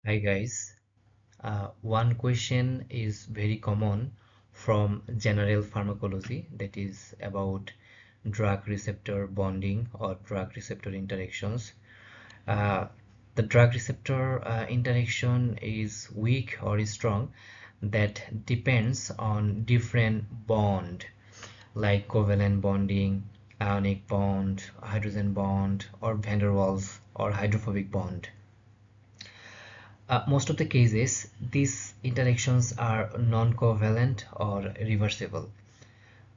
Hi guys. One question is very common from general pharmacology, that is about drug receptor bonding or drug receptor interactions. Uh, the drug receptor interaction is weak or strong. That depends on different bond like covalent bonding, ionic bond, hydrogen bond, or van der Waals or hydrophobic bond. Most of the cases, these interactions are non-covalent or reversible.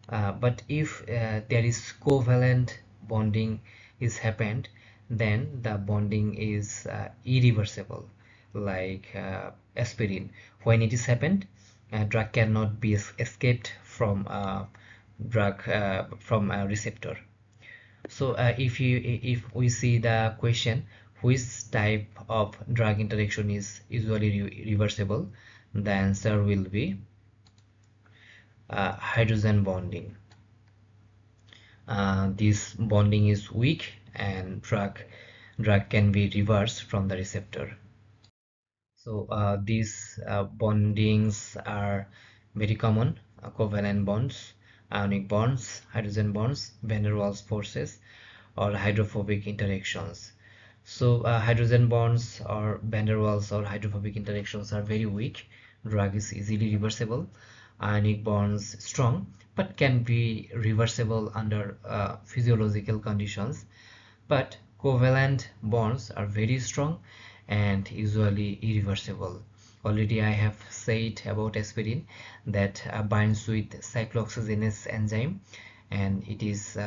But if there is covalent bonding is happened, then the bonding is irreversible, like aspirin. When it is happened, drug cannot be escaped from a receptor. So if we see the question, which type of drug interaction is usually reversible, the answer will be hydrogen bonding. This bonding is weak and drug can be reversed from the receptor. So these bondings are very common: covalent bonds, ionic bonds, hydrogen bonds, van der Waals forces, or hydrophobic interactions. So hydrogen bonds or van der Waals or hydrophobic interactions are very weak. Drug is easily reversible. Ionic bonds strong but can be reversible under physiological conditions. But covalent bonds are very strong and usually irreversible. Already I have said about aspirin that binds with cyclooxygenase enzyme and it is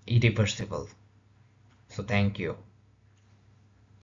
irreversible. So thank you.